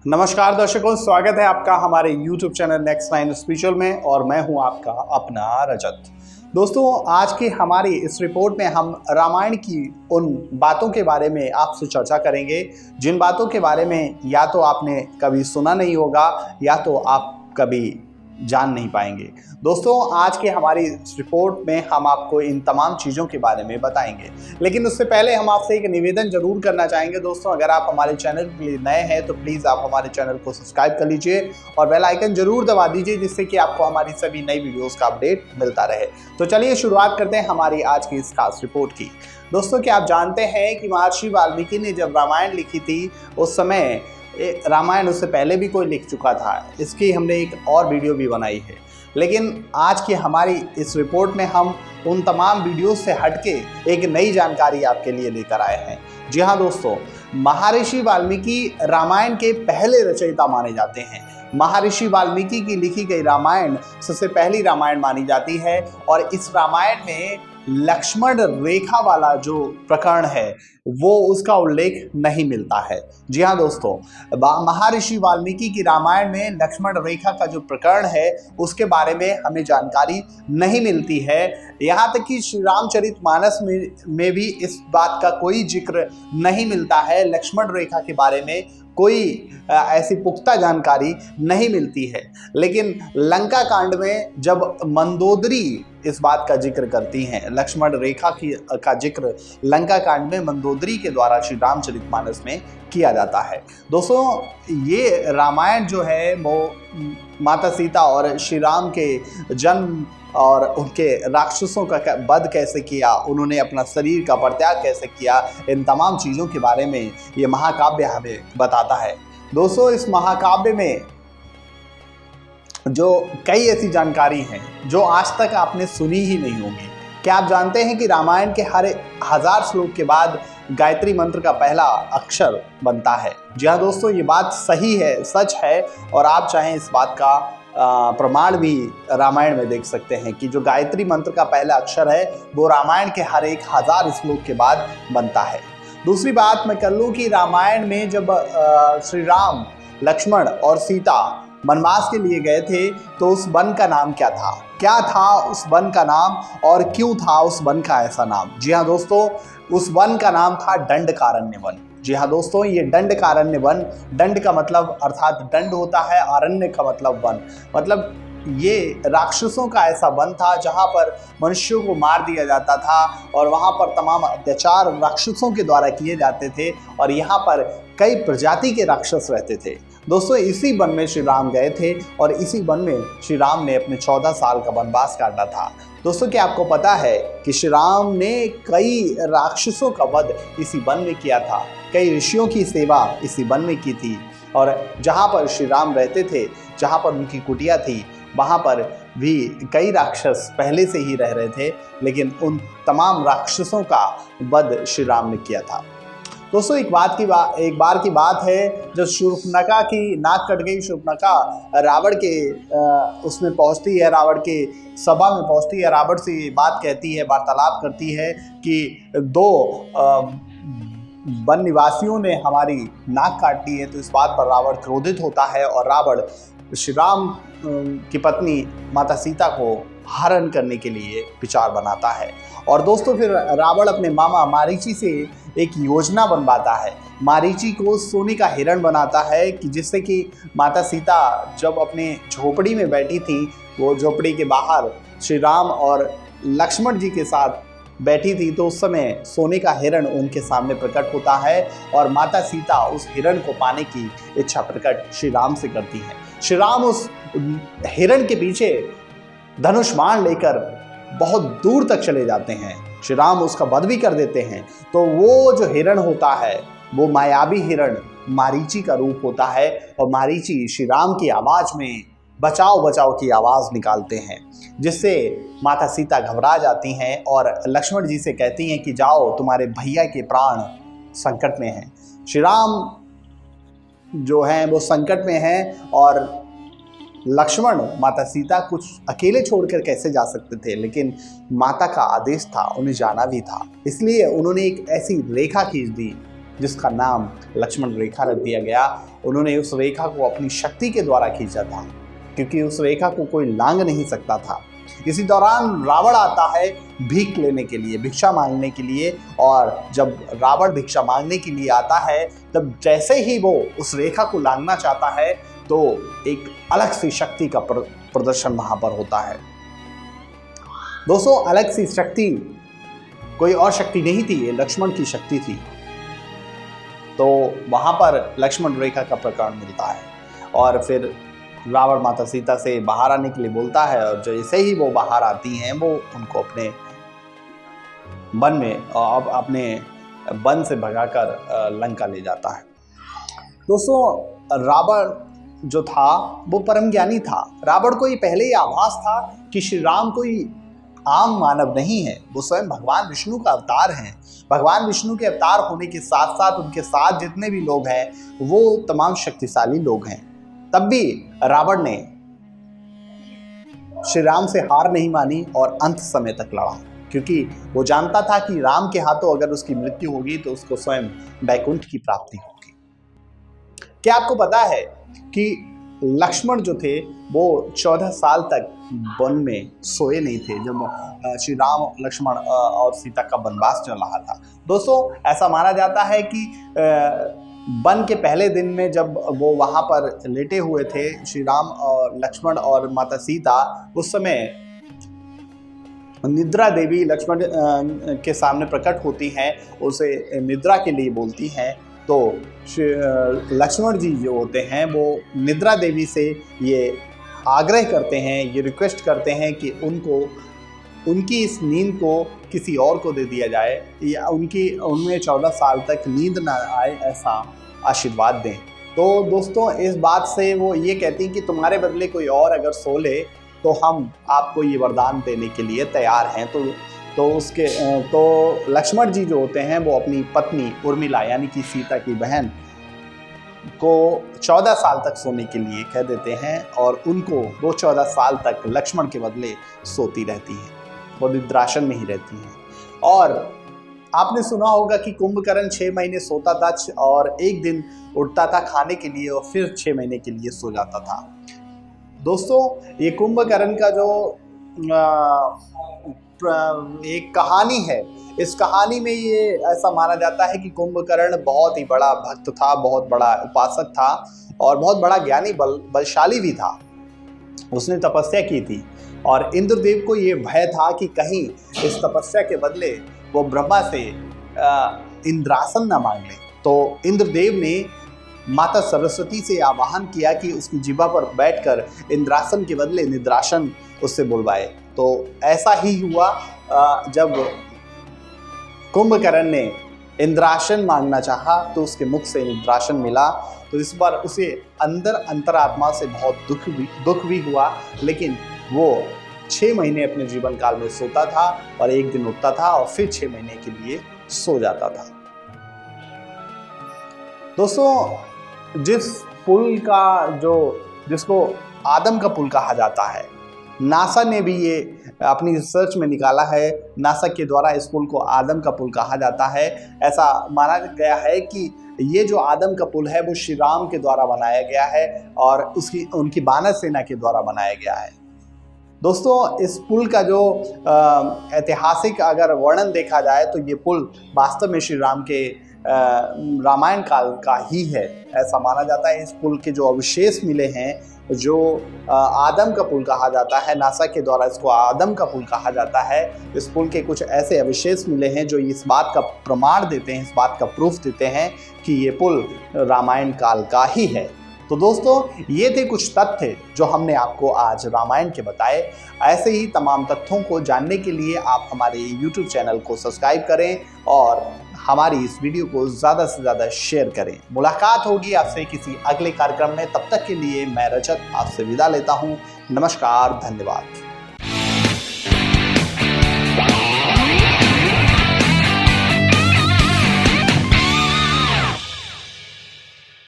नमस्कार दर्शकों, स्वागत है आपका हमारे YouTube channel next nine spiritual में और मैं हूं आपका अपना रजत। दोस्तों, आज की हमारी इस रिपोर्ट में हम रामायण की उन बातों के बारे में आपसे चर्चा करेंगे जिन बातों के बारे में या तो आपने कभी सुना नहीं होगा या तो आप कभी जान नहीं पाएंगे। दोस्तों, आज की हमारी इस रिपोर्ट में हम आपको इन तमाम चीज़ों के बारे में बताएंगे, लेकिन उससे पहले हम आपसे एक निवेदन जरूर करना चाहेंगे। दोस्तों, अगर आप हमारे चैनल के लिए नए हैं तो प्लीज़ आप हमारे चैनल को सब्सक्राइब कर लीजिए और बेल आइकन जरूर दबा दीजिए, जिससे कि आपको हमारी सभी नई वीडियोज़ का अपडेट मिलता रहे। तो चलिए शुरुआत करते हैं हमारी आज की इस खास रिपोर्ट की। दोस्तों, क्या आप जानते हैं कि महर्षि वाल्मीकि ने जब रामायण लिखी थी उस समय रामायण उससे पहले भी कोई लिख चुका था। इसकी हमने एक और वीडियो भी बनाई है, लेकिन आज की हमारी इस रिपोर्ट में हम उन तमाम वीडियो से हटके एक नई जानकारी आपके लिए लेकर आए हैं। जी हाँ दोस्तों, महर्षि वाल्मीकि रामायण के पहले रचयिता माने जाते हैं। महर्षि वाल्मीकि की लिखी गई रामायण सबसे पहली रामायण मानी जाती है और इस रामायण में लक्ष्मण रेखा वाला जो प्रकरण है वो उसका उल्लेख नहीं मिलता है। जी हाँ दोस्तों, महर्षि वाल्मीकि की रामायण में लक्ष्मण रेखा का जो प्रकरण है उसके बारे में हमें जानकारी नहीं मिलती है। यहाँ तक कि श्री रामचरितमानस में भी इस बात का कोई जिक्र नहीं मिलता है। लक्ष्मण रेखा के बारे में कोई ऐसी पुख्ता जानकारी नहीं मिलती है। लेकिन लंका कांड में जब मंदोदरी इस बात का जिक्र करती हैं, लक्ष्मण रेखा का जिक्र लंका कांड में मंदोदरी के द्वारा श्री रामचरितमानस में किया जाता है। दोस्तों, ये रामायण जो है वो माता सीता और श्री राम के जन्म और उनके राक्षसों का वध कैसे किया, उन्होंने अपना शरीर का परित्याग कैसे किया, इन तमाम चीज़ों के बारे में ये महाकाव्य हमें बताता है। दोस्तों, इस महाकाव्य में जो कई ऐसी जानकारी हैं जो आज तक आपने सुनी ही नहीं होगी। क्या आप जानते हैं कि रामायण के हर 1000 श्लोक के बाद गायत्री मंत्र का पहला अक्षर बनता है? जी हाँ दोस्तों, ये बात सही है, सच है, और आप चाहें इस बात का प्रमाण भी रामायण में देख सकते हैं कि जो गायत्री मंत्र का पहला अक्षर है वो रामायण के हर 1000 श्लोक के बाद बनता है। दूसरी बात मैं कर लूँ कि रामायण में जब श्री राम, लक्ष्मण और सीता वनवास के लिए गए थे तो उस वन का नाम क्या था? क्या था उस वन का नाम और क्यों था उस वन का ऐसा नाम? जी हाँ दोस्तों, उस वन का नाम था दंडकारण्य वन। जी हाँ दोस्तों, ये दंडकारण्य वन, दंड का मतलब अर्थात दंड होता है, आरण्य का मतलब वन, मतलब ये राक्षसों का ऐसा वन था जहाँ पर मनुष्यों को मार दिया जाता था और वहाँ पर तमाम अत्याचार राक्षसों के द्वारा किए जाते थे और यहाँ पर कई प्रजाति के राक्षस रहते थे। दोस्तों, इसी वन में श्री राम गए थे और इसी वन में श्री राम ने अपने 14 साल का वनवास काटा था। दोस्तों, क्या आपको पता है कि श्री राम ने कई राक्षसों का वध इसी वन में किया था, कई ऋषियों की सेवा इसी वन में की थी और जहाँ पर श्री राम रहते थे, जहाँ पर उनकी कुटिया थी, वहाँ पर भी कई राक्षस पहले से ही रह रहे थे, लेकिन उन तमाम राक्षसों का वध श्री राम ने किया था। दोस्तों, एक बार की बात है जब शूर्पणखा की नाक कट गई। शूर्पणखा रावण के उसमें पहुंचती है, रावण के सभा में पहुंचती है, रावण से बात कहती है, वार्तालाप करती है कि 2 वन निवासियों ने हमारी नाक काट ली है। तो इस बात पर रावण क्रोधित होता है और रावण श्री राम की पत्नी माता सीता को हरण करने के लिए विचार बनाता है। और दोस्तों, फिर रावण अपने मामा मारीची से एक योजना बनवाता है। मारीची को सोने का हिरण बनाता है कि जिससे कि माता सीता जब अपने झोपड़ी में बैठी थी, वो झोपड़ी के बाहर श्री राम और लक्ष्मण जी के साथ बैठी थी, तो उस समय सोने का हिरण उनके सामने प्रकट होता है और माता सीता उस हिरण को पाने की इच्छा प्रकट श्री राम से करती है। श्री राम उस हिरण के पीछे धनुष बाण लेकर बहुत दूर तक चले जाते हैं। श्री राम उसका वध भी कर देते हैं। तो वो जो हिरण होता है वो मायावी हिरण मारीची का रूप होता है और मारीची श्री राम की आवाज़ में बचाओ बचाओ की आवाज़ निकालते हैं, जिससे माता सीता घबरा जाती हैं और लक्ष्मण जी से कहती हैं कि जाओ, तुम्हारे भैया के प्राण संकट में हैं। श्री राम जो हैं वो संकट में हैं और लक्ष्मण माता सीता कुछ अकेले छोड़कर कैसे जा सकते थे, लेकिन माता का आदेश था, उन्हें जाना भी था। इसलिए उन्होंने एक ऐसी रेखा खींच दी जिसका नाम लक्ष्मण रेखा रख दिया गया। उन्होंने उस रेखा को अपनी शक्ति के द्वारा खींचा था, क्योंकि उस रेखा को कोई लांघ नहीं सकता था। इसी दौरान रावण आता है भीख लेने के लिए, भिक्षा मांगने के लिए, और जब रावण भिक्षा मांगने के लिए आता है तब जैसे ही वो उस रेखा को लांघना चाहता है तो एक अलग सी शक्ति का प्रदर्शन वहां पर होता है। दोस्तों, अलग सी शक्ति कोई और शक्ति नहीं थी, ये लक्ष्मण की शक्ति थी। तो वहां पर लक्ष्मण रेखा का प्रकरण मिलता है और फिर रावण माता सीता से बाहर आने के लिए बोलता है, और जैसे ही वो बाहर आती हैं वो उनको अपने वन में अपने वन से भगाकर लंका ले जाता है। दोस्तों, रावण जो था वो परम ज्ञानी था। रावण को ये पहले ही आभास था कि श्री राम कोई आम मानव नहीं है, वो स्वयं भगवान विष्णु का अवतार हैं। भगवान विष्णु के अवतार होने के साथ साथ उनके साथ जितने भी लोग हैं वो तमाम शक्तिशाली लोग हैं। तब भी रावण ने श्री राम से हार नहीं मानी और अंत समय तक लड़ा, क्योंकि वो जानता था कि राम के हाथों अगर उसकी मृत्यु होगी तो उसको स्वयं वैकुंठ की प्राप्ति होगी। क्या आपको पता है कि लक्ष्मण जो थे वो 14 साल तक वन में सोए नहीं थे जब श्री राम, लक्ष्मण और सीता का वनवास चल रहा था। दोस्तों, ऐसा माना जाता है कि वन के पहले दिन में जब वो वहां पर लेटे हुए थे श्री राम और लक्ष्मण और माता सीता, उस समय निद्रा देवी लक्ष्मण के सामने प्रकट होती हैं, उसे निद्रा के लिए बोलती हैं। तो लक्ष्मण जी जो होते हैं वो निद्रा देवी से ये आग्रह करते हैं, ये रिक्वेस्ट करते हैं कि उनकी इस नींद को किसी और को दे दिया जाए या उनमें 14 साल तक नींद ना आए, ऐसा आशीर्वाद दें। तो दोस्तों, इस बात से वो ये कहती हैं कि तुम्हारे बदले कोई और अगर सो ले तो हम आपको ये वरदान देने के लिए तैयार हैं। तो लक्ष्मण जी जो होते हैं वो अपनी पत्नी उर्मिला यानी कि सीता की बहन को 14 साल तक सोने के लिए कह देते हैं और उनको वो 14 साल तक लक्ष्मण के बदले सोती रहती हैं, वो निद्रासन में ही रहती हैं। और आपने सुना होगा कि कुंभकर्ण 6 महीने सोता था और एक दिन उठता था खाने के लिए और फिर 6 महीने के लिए सो जाता था। दोस्तों, ये कुंभकर्ण का जो एक कहानी है, इस कहानी में ये ऐसा माना जाता है कि कुंभकर्ण बहुत ही बड़ा भक्त था, बहुत बड़ा उपासक था और बहुत बड़ा ज्ञानी बलशाली भी था। उसने तपस्या की थी और इंद्रदेव को ये भय था कि कहीं इस तपस्या के बदले वो ब्रह्मा से इंद्रासन न मांग ले। तो इंद्रदेव ने माता सरस्वती से आवाहन किया कि उसकी जिह्वा पर बैठकर इंद्रासन के बदले निद्रासन उससे बुलवाए। तो ऐसा ही हुआ। जब कुंभकर्ण ने इंद्रासन मांगना चाहा तो उसके मुख से निद्रासन मिला। तो इस बार उसे अंतरात्मा से बहुत दुख भी हुआ, लेकिन वो 6 महीने अपने जीवन काल में सोता था और एक दिन उठता था और फिर 6 महीने के लिए सो जाता था। दोस्तों, जिस पुल का जिसको आदम का पुल कहा जाता है, नासा ने भी ये अपनी रिसर्च में निकाला है। नासा के द्वारा इस पुल को आदम का पुल कहा जाता है। ऐसा माना गया है कि ये जो आदम का पुल है वो श्री राम के द्वारा बनाया गया है और उनकी वानर सेना के द्वारा बनाया गया है। दोस्तों, इस पुल का जो ऐतिहासिक अगर वर्णन देखा जाए तो ये पुल वास्तव में श्री राम के रामायण काल का ही है, ऐसा माना जाता है। इस पुल के जो अवशेष मिले हैं, जो आदम का पुल कहा जाता है, नासा के द्वारा इसको आदम का पुल कहा जाता है। इस पुल के कुछ ऐसे अवशेष मिले हैं जो इस बात का प्रमाण देते हैं, इस बात का प्रूफ देते हैं कि ये पुल रामायण काल का ही है। तो दोस्तों, ये थे कुछ तथ्य जो हमने आपको आज रामायण के बताए। ऐसे ही तमाम तथ्यों को जानने के लिए आप हमारे YouTube चैनल को सब्सक्राइब करें और हमारी इस वीडियो को ज़्यादा से ज़्यादा शेयर करें। मुलाकात होगी आपसे किसी अगले कार्यक्रम में। तब तक के लिए मैं रजत आपसे विदा लेता हूँ। नमस्कार, धन्यवाद।